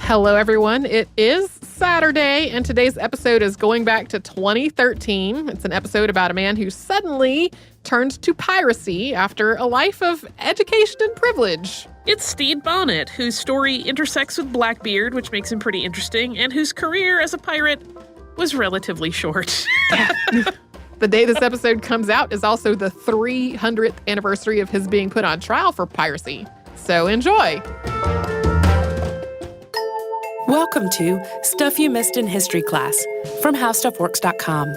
Hello, everyone. It is Saturday, and today's episode is going back to 2013. It's an episode about a man who suddenly turned to piracy after a life of education and privilege. It's Stede Bonnet, whose story intersects with Blackbeard, which makes him pretty interesting, and whose career as a pirate was relatively short. The day this episode comes out is also the 300th anniversary of his being put on trial for piracy. So enjoy. Welcome to Stuff You Missed in History Class from HowStuffWorks.com.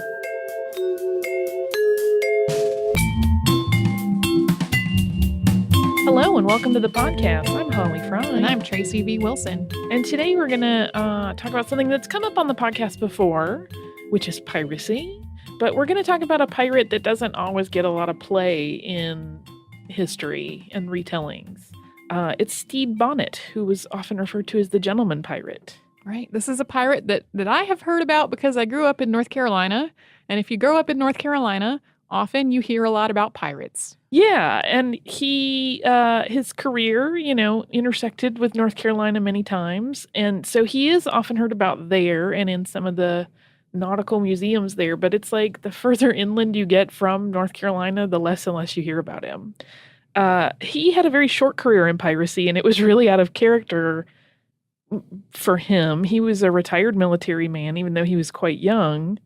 Hello and welcome to the podcast. I'm Holly Fry. And I'm Tracy V. Wilson. And today we're going to talk about something that's come up on the podcast before, which is piracy. But we're going to talk about a pirate that doesn't always get a lot of play in history and retellings. It's Stede Bonnet, who was often referred to as the gentleman pirate. Right. This is a pirate that I have heard about because I grew up in North Carolina. And if you grow up in North Carolina, often you hear a lot about pirates. Yeah, and his career, intersected with North Carolina many times. And so he is often heard about there and in some of the nautical museums there. But it's like the further inland you get from North Carolina, the less and less you hear about him. He had a very short career in piracy, and it was really out of character for him. He was a retired military man, even though he was quite young.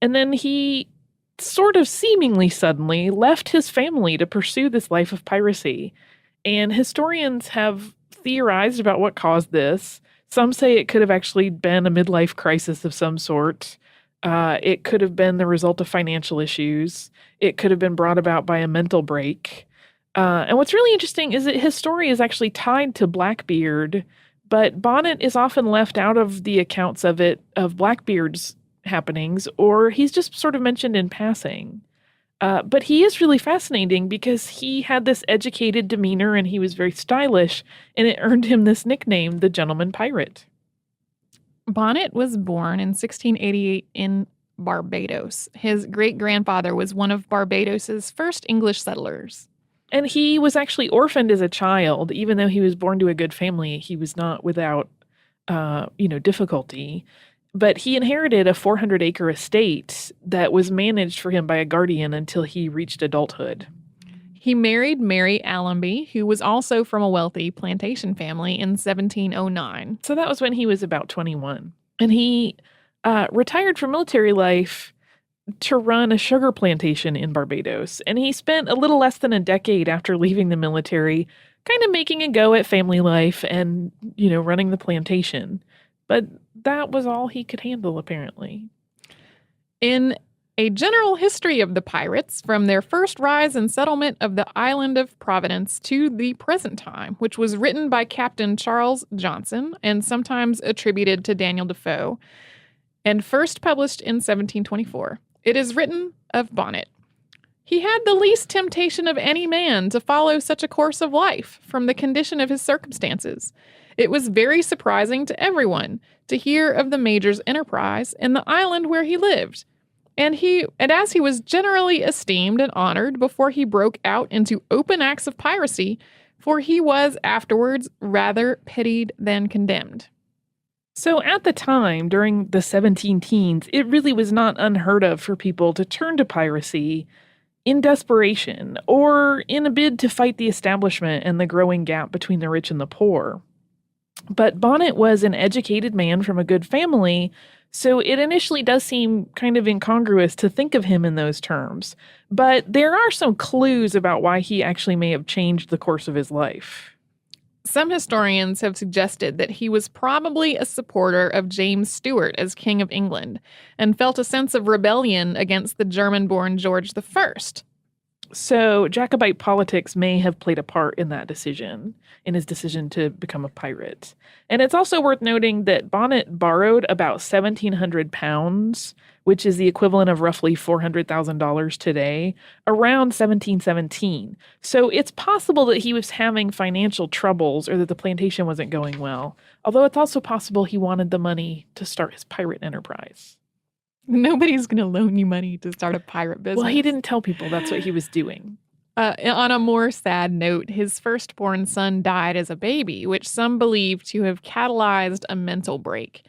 And then he sort of seemingly suddenly left his family to pursue this life of piracy. And historians have theorized about what caused this. Some say it could have actually been a midlife crisis of some sort. It could have been the result of financial issues. It could have been brought about by a mental break. And what's really interesting is that his story is actually tied to Blackbeard, but Bonnet is often left out of the accounts of Blackbeard's happenings, or he's just sort of mentioned in passing. But he is really fascinating because he had this educated demeanor and he was very stylish, and it earned him this nickname, the Gentleman Pirate. Bonnet was born in 1688 in Barbados. His great-grandfather was one of Barbados's first English settlers. And he was actually orphaned as a child. Even though he was born to a good family, he was not without, difficulty. But he inherited a 400-acre estate that was managed for him by a guardian until he reached adulthood. He married Mary Allenby, who was also from a wealthy plantation family, in 1709. So that was when he was about 21. And he retired from military life to run a sugar plantation in Barbados. And he spent a little less than a decade after leaving the military kind of making a go at family life and, running the plantation. But that was all he could handle, apparently. In A General History of the Pirates, from their first rise and settlement of the island of Providence to the present time, which was written by Captain Charles Johnson and sometimes attributed to Daniel Defoe, and first published in 1724. It is written of Bonnet. He had the least temptation of any man to follow such a course of life from the condition of his circumstances. It was very surprising to everyone to hear of the Major's enterprise in the island where he lived. And as he was generally esteemed and honored before he broke out into open acts of piracy, for he was afterwards rather pitied than condemned. So at the time, during the 17 teens, it really was not unheard of for people to turn to piracy in desperation or in a bid to fight the establishment and the growing gap between the rich and the poor. But Bonnet was an educated man from a good family, so it initially does seem kind of incongruous to think of him in those terms. But there are some clues about why he actually may have changed the course of his life. Some historians have suggested that he was probably a supporter of James Stuart as King of England and felt a sense of rebellion against the German-born George I. So Jacobite politics may have played a part in that decision, in his decision to become a pirate. And it's also worth noting that Bonnet borrowed about 1,700 pounds, which is the equivalent of roughly $400,000 today, around 1717. So it's possible that he was having financial troubles or that the plantation wasn't going well, although it's also possible he wanted the money to start his pirate enterprise. Nobody's going to loan you money to start a pirate business. Well, he didn't tell people that's what he was doing. On a more sad note, his firstborn son died as a baby, which some believe to have catalyzed a mental break.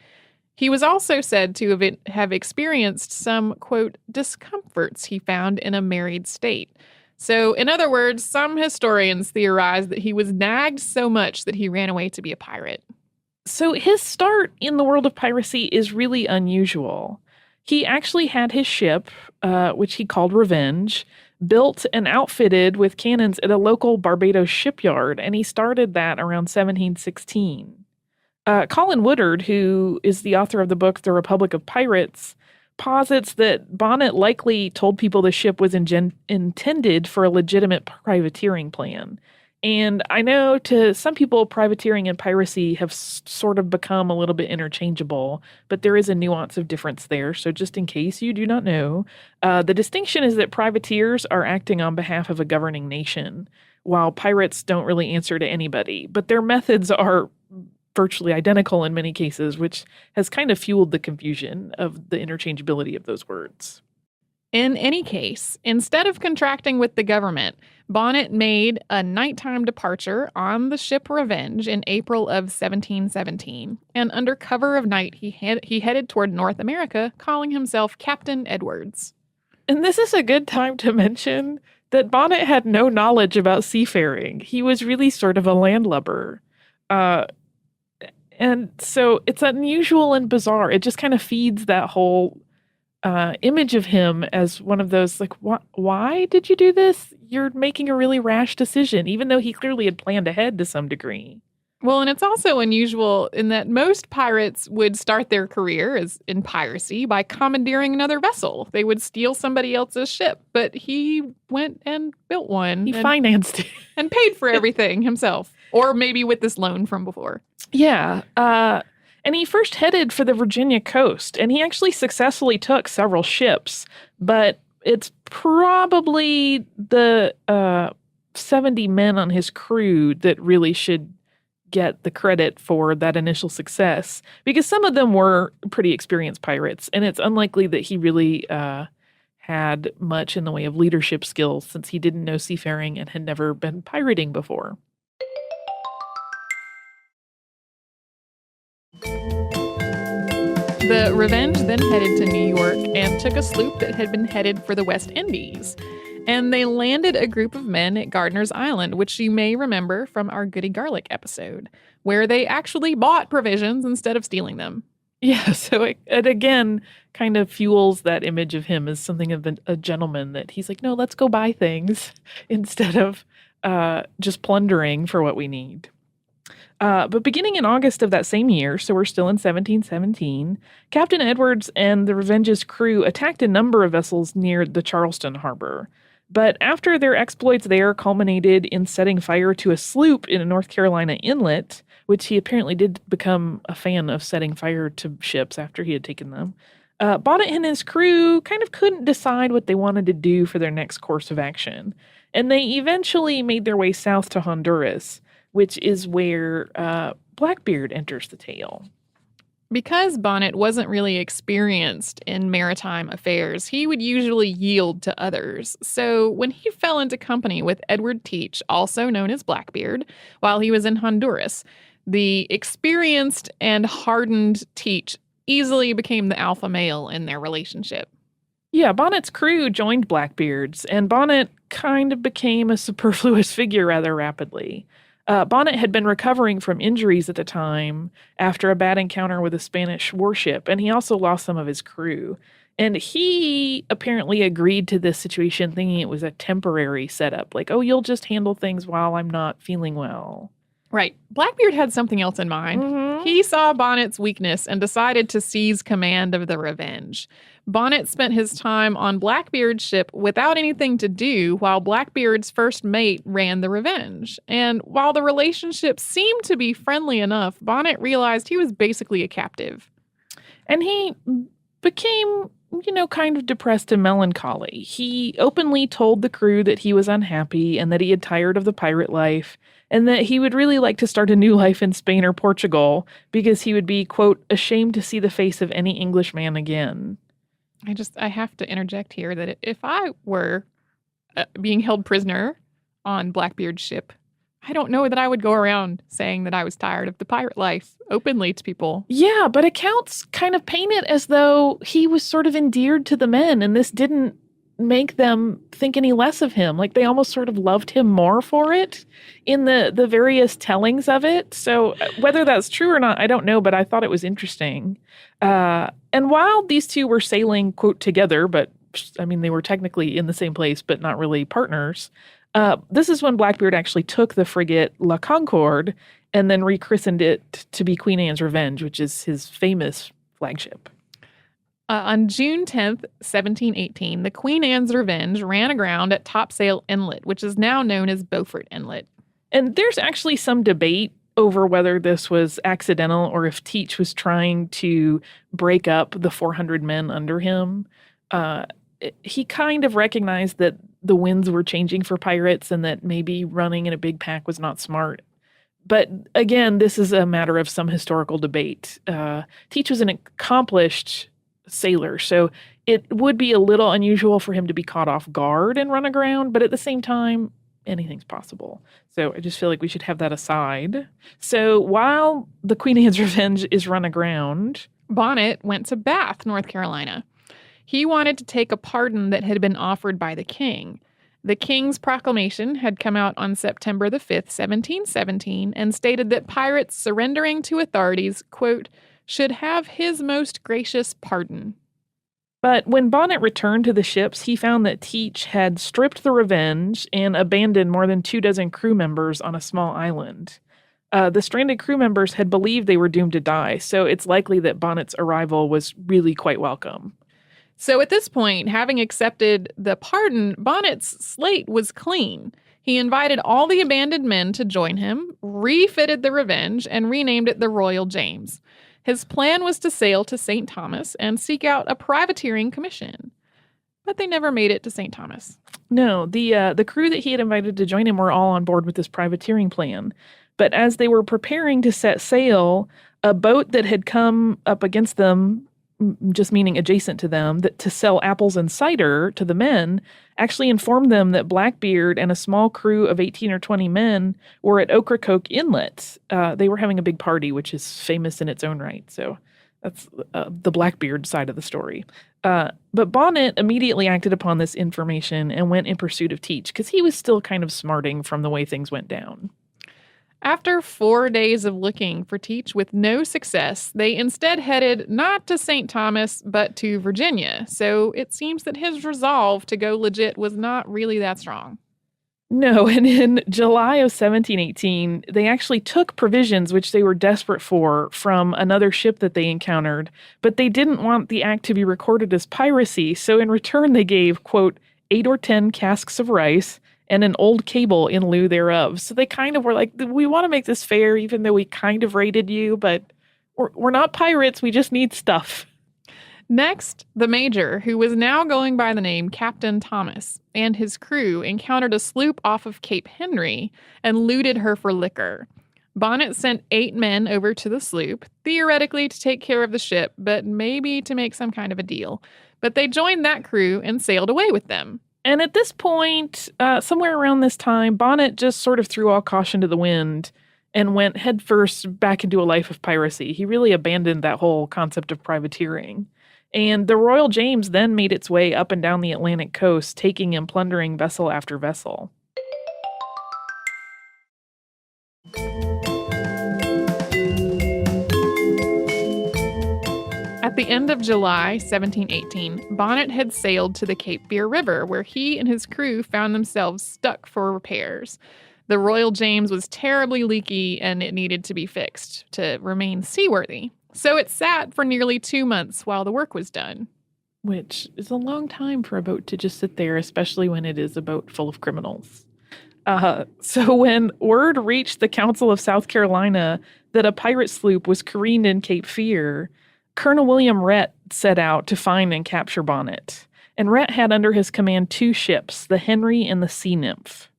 He was also said to have experienced some, quote, discomforts he found in a married state. So, in other words, some historians theorize that he was nagged so much that he ran away to be a pirate. So his start in the world of piracy is really unusual. He actually had his ship, which he called Revenge, built and outfitted with cannons at a local Barbados shipyard, and he started that around 1716. Colin Woodard, who is the author of the book The Republic of Pirates, posits that Bonnet likely told people the ship was intended for a legitimate privateering plan. And I know to some people, privateering and piracy have sort of become a little bit interchangeable, but there is a nuance of difference there. So just in case you do not know, the distinction is that privateers are acting on behalf of a governing nation, while pirates don't really answer to anybody. But their methods are virtually identical in many cases, which has kind of fueled the confusion of the interchangeability of those words. In any case, instead of contracting with the government, Bonnet made a nighttime departure on the ship Revenge in April of 1717, and under cover of night, he headed toward North America, calling himself Captain Edwards. And this is a good time to mention that Bonnet had no knowledge about seafaring. He was really sort of a landlubber. And so it's unusual and bizarre. It just kind of feeds that whole image of him as one of those, like, why did you do this? You're making a really rash decision, even though he clearly had planned ahead to some degree. Well, and it's also unusual in that most pirates would start their career as in piracy by commandeering another vessel. They would steal somebody else's ship, but he went and built one. He financed it. And paid for everything himself, or maybe with this loan from before. Yeah. And he first headed for the Virginia coast, and he actually successfully took several ships, but it's probably the 70 men on his crew that really should get the credit for that initial success, because some of them were pretty experienced pirates, and it's unlikely that he really had much in the way of leadership skills since he didn't know seafaring and had never been pirating before. The Revenge then headed to New York and took a sloop that had been headed for the West Indies. And they landed a group of men at Gardiner's Island, which you may remember from our Goody Garlic episode, where they actually bought provisions instead of stealing them. Yeah, so it again kind of fuels that image of him as something of a gentleman, that he's like, no, let's go buy things instead of just plundering for what we need. But beginning in August of that same year, so we're still in 1717, Captain Edwards and the Revenge's crew attacked a number of vessels near the Charleston harbor. But after their exploits there culminated in setting fire to a sloop in a North Carolina inlet, which he apparently did become a fan of setting fire to ships after he had taken them, Bonnet and his crew kind of couldn't decide what they wanted to do for their next course of action. And they eventually made their way south to Honduras, which is where Blackbeard enters the tale. Because Bonnet wasn't really experienced in maritime affairs, he would usually yield to others. So when he fell into company with Edward Teach, also known as Blackbeard, while he was in Honduras, the experienced and hardened Teach easily became the alpha male in their relationship. Yeah, Bonnet's crew joined Blackbeard's, and Bonnet kind of became a superfluous figure rather rapidly. Bonnet had been recovering from injuries at the time after a bad encounter with a Spanish warship, and he also lost some of his crew. And he apparently agreed to this situation thinking it was a temporary setup, like, oh, you'll just handle things while I'm not feeling well. Right. Blackbeard had something else in mind. Mm-hmm. He saw Bonnet's weakness and decided to seize command of the Revenge. Bonnet spent his time on Blackbeard's ship without anything to do while Blackbeard's first mate ran the Revenge. And while the relationship seemed to be friendly enough, Bonnet realized he was basically a captive. And he became, kind of depressed and melancholy. He openly told the crew that he was unhappy and that he had tired of the pirate life, and that he would really like to start a new life in Spain or Portugal because he would be, quote, ashamed to see the face of any Englishman again. I have to interject here that if I were being held prisoner on Blackbeard's ship. I don't know that I would go around saying that I was tired of the pirate life openly to people. Yeah, but accounts kind of paint it as though he was sort of endeared to the men, and this didn't make them think any less of him. Like, they almost sort of loved him more for it in the various tellings of it. So whether that's true or not, I don't know, but I thought it was interesting. And while these two were sailing, quote, together, but I mean, they were technically in the same place, but not really partners. This is when Blackbeard actually took the frigate La Concorde and then rechristened it to be Queen Anne's Revenge, which is his famous flagship. On June 10th, 1718, the Queen Anne's Revenge ran aground at Topsail Inlet, which is now known as Beaufort Inlet. And there's actually some debate over whether this was accidental or if Teach was trying to break up the 400 men under him. He kind of recognized that the winds were changing for pirates and that maybe running in a big pack was not smart. But again, this is a matter of some historical debate. Teach was an accomplished sailor, so it would be a little unusual for him to be caught off guard and run aground, but at the same time, anything's possible. So I just feel like we should have that aside. So while the Queen Anne's Revenge is run aground, Bonnet went to Bath, North Carolina. He wanted to take a pardon that had been offered by the king. The king's proclamation had come out on September the 5th, 1717, and stated that pirates surrendering to authorities, quote, should have his most gracious pardon. But when Bonnet returned to the ships, he found that Teach had stripped the Revenge and abandoned more than 24 crew members on a small island. The stranded crew members had believed they were doomed to die, so it's likely that Bonnet's arrival was really quite welcome. So at this point, having accepted the pardon, Bonnet's slate was clean. He invited all the abandoned men to join him, refitted the Revenge, and renamed it the Royal James. His plan was to sail to St. Thomas and seek out a privateering commission. But they never made it to St. Thomas. No, the crew that he had invited to join him were all on board with this privateering plan. But as they were preparing to set sail, a boat that had come up against them, just meaning adjacent to them, that to sell apples and cider to the men, actually informed them that Blackbeard and a small crew of 18 or 20 men were at Ocracoke Inlet. They were having a big party, which is famous in its own right. So that's the Blackbeard side of the story. But Bonnet immediately acted upon this information and went in pursuit of Teach, because he was still kind of smarting from the way things went down. After 4 days of looking for Teach with no success, they instead headed not to St. Thomas, but to Virginia. So it seems that his resolve to go legit was not really that strong. No, and in July of 1718, they actually took provisions, which they were desperate for, from another ship that they encountered, but they didn't want the act to be recorded as piracy, so in return they gave, quote, 8 or 10 casks of rice, and an old cable in lieu thereof. So they kind of were like, we want to make this fair, even though we kind of raided you, but we're not pirates, we just need stuff. Next, the Major, who was now going by the name Captain Thomas, and his crew encountered a sloop off of Cape Henry and looted her for liquor. Bonnet sent 8 men over to the sloop, theoretically to take care of the ship, but maybe to make some kind of a deal. But they joined that crew and sailed away with them. And at this point, somewhere around this time, Bonnet just sort of threw all caution to the wind and went headfirst back into a life of piracy. He really abandoned that whole concept of privateering. And the Royal James then made its way up and down the Atlantic coast, taking and plundering vessel after vessel. At the end of July 1718, Bonnet had sailed to the Cape Fear River, where he and his crew found themselves stuck for repairs. The Royal James was terribly leaky and it needed to be fixed to remain seaworthy. So it sat for nearly 2 months while the work was done. Which is a long time for a boat to just sit there, especially when it is a boat full of criminals. So when word reached the Council of South Carolina that a pirate sloop was careened in Cape Fear, Colonel William Rhett set out to find and capture Bonnet. And Rhett had under his command 2 ships, the Henry and the Sea Nymph.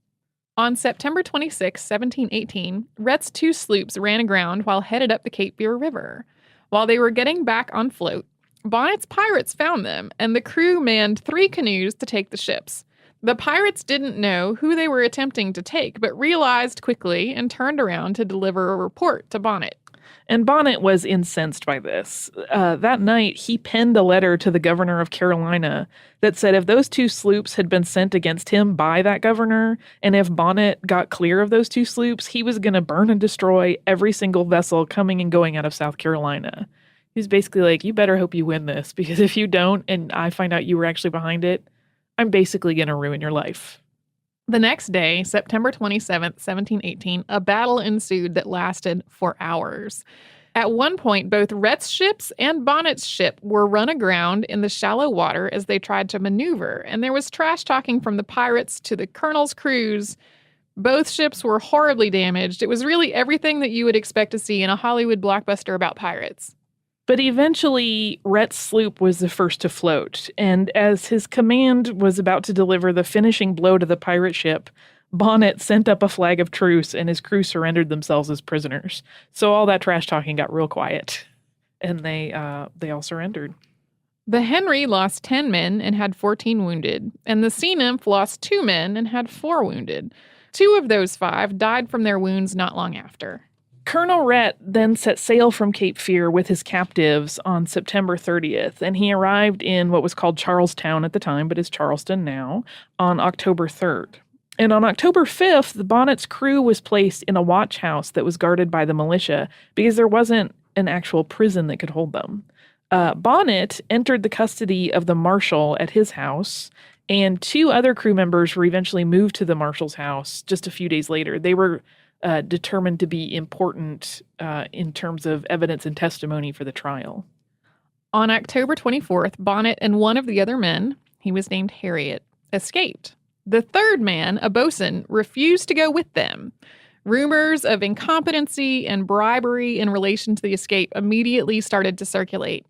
On September 26, 1718, Rhett's 2 sloops ran aground while headed up the Cape Fear River. While they were getting back on float, Bonnet's pirates found them, and the crew manned 3 canoes to take the ships. The pirates didn't know who they were attempting to take, but realized quickly and turned around to deliver a report to Bonnet. And Bonnet was incensed by this. That night, he penned a letter to the governor of Carolina that said if those 2 sloops had been sent against him by that governor, and if Bonnet got clear of those 2 sloops, he was going to burn and destroy every single vessel coming and going out of South Carolina. He was basically like, you better hope you win this, because if you don't, and I find out you were actually behind it, I'm basically going to ruin your life. The next day, September 27th, 1718, a battle ensued that lasted for hours. At one point, both Rhett's ships and Bonnet's ship were run aground in the shallow water as they tried to maneuver, and there was trash talking from the pirates to the colonel's crews. Both ships were horribly damaged. It was really everything that you would expect to see in a Hollywood blockbuster about pirates. But eventually, Rhett's sloop was the first to float, and as his command was about to deliver the finishing blow to the pirate ship, Bonnet sent up a flag of truce and his crew surrendered themselves as prisoners. So all that trash talking got real quiet, and they all surrendered. The Henry lost 10 men and had 14 wounded, and the Sea Nymph lost 2 men and had 4 wounded. 2 of those 5 died from their wounds not long after. Colonel Rhett then set sail from Cape Fear with his captives on September 30th, and he arrived in what was called Charlestown at the time, but is Charleston now, on October 3rd. And on October 5th, the Bonnet's crew was placed in a watch house that was guarded by the militia because there wasn't an actual prison that could hold them. Bonnet entered the custody of the marshal at his house, and 2 other crew members were eventually moved to the marshal's house just a few days later. They were determined to be important in terms of evidence and testimony for the trial. On October 24th, Bonnet and one of the other men, he was named Harriet, escaped. The third man, a boatswain, refused to go with them. Rumors of incompetency and bribery in relation to the escape immediately started to circulate.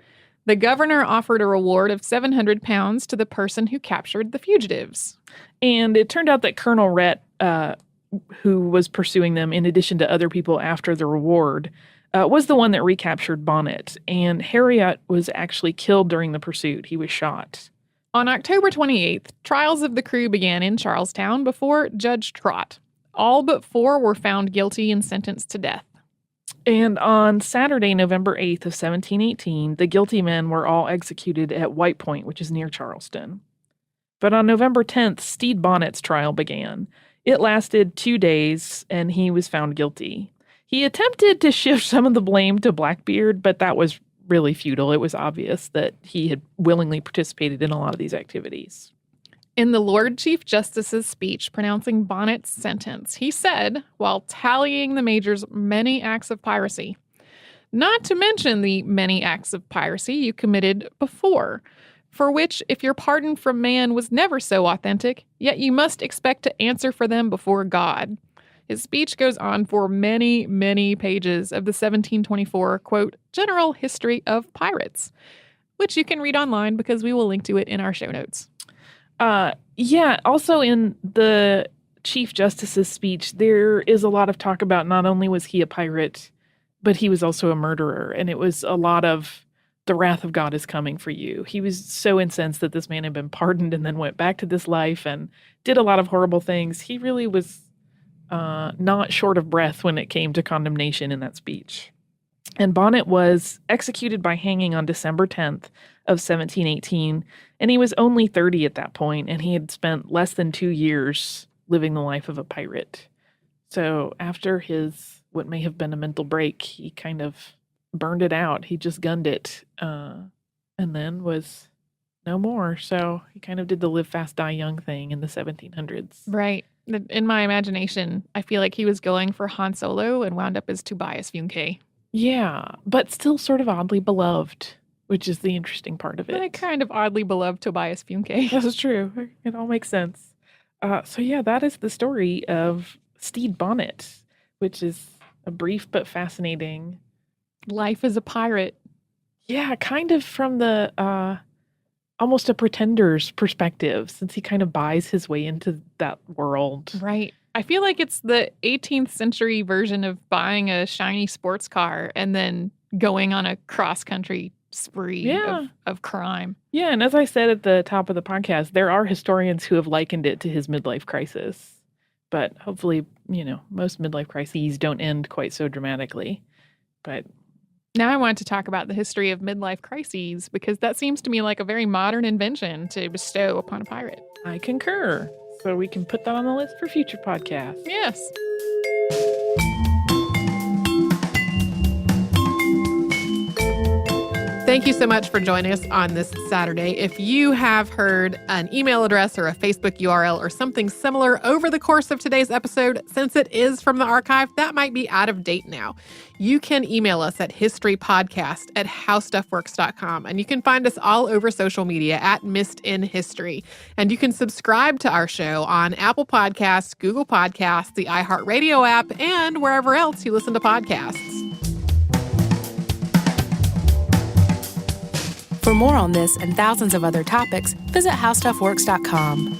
The governor offered a reward of £700 to the person who captured the fugitives. And it turned out that Colonel Rhett, who was pursuing them in addition to other people after the reward, was the one that recaptured Bonnet. And Harriet was actually killed during the pursuit. He was shot. On October 28th, trials of the crew began in Charlestown before Judge Trott. All but 4 were found guilty and sentenced to death. And on Saturday, November 8th of 1718, the guilty men were all executed at White Point, which is near Charleston. But on November 10th, Stede Bonnet's trial began. It lasted 2 days, and he was found guilty. He attempted to shift some of the blame to Blackbeard, but that was really futile. It was obvious that he had willingly participated in a lot of these activities. In the Lord Chief Justice's speech pronouncing Bonnet's sentence, he said, while tallying the major's many acts of piracy, not to mention the many acts of piracy you committed before, for which, if your pardon from man was never so authentic, yet you must expect to answer for them before God. His speech goes on for many, many pages of the 1724, quote, General History of Pirates, which you can read online because we will link to it in our show notes. Also in the Chief Justice's speech, there is a lot of talk about not only was he a pirate, but he was also a murderer. And it was a lot of the wrath of God is coming for you. He was so incensed that this man had been pardoned and then went back to this life and did a lot of horrible things. He really was not short of breath when it came to condemnation in that speech. And Bonnet was executed by hanging on December 10th of 1718, and he was only 30 at that point, and he had spent less than 2 years living the life of a pirate. So after his, what may have been a mental break, he kind of burned it out. He just gunned it, and then was no more. So he kind of did the live fast, die young thing in the 1700s. Right. In my imagination, I feel like he was going for Han Solo and wound up as Tobias Funke. Yeah, but still sort of oddly beloved, which is the interesting part of it. I kind of oddly beloved Tobias Funke. That's true. It all makes sense. That is the story of Stede Bonnet, which is a brief but fascinating life as a pirate. Yeah, kind of from the almost a pretender's perspective, since he kind of buys his way into that world. Right. I feel like it's the 18th century version of buying a shiny sports car and then going on a cross-country spree of crime. Yeah, and as I said at the top of the podcast, there are historians who have likened it to his midlife crisis. But hopefully, most midlife crises don't end quite so dramatically. But now I want to talk about the history of midlife crises, because that seems to me like a very modern invention to bestow upon a pirate. I concur. So we can put that on the list for future podcasts. Yes. Thank you so much for joining us on this Saturday. If you have heard an email address or a Facebook URL or something similar over the course of today's episode, since it is from the archive, that might be out of date now. You can email us at historypodcast@howstuffworks.com, and you can find us all over social media at Missed in History. And you can subscribe to our show on Apple Podcasts, Google Podcasts, the iHeartRadio app, and wherever else you listen to podcasts. For more on this and thousands of other topics, visit howstuffworks.com.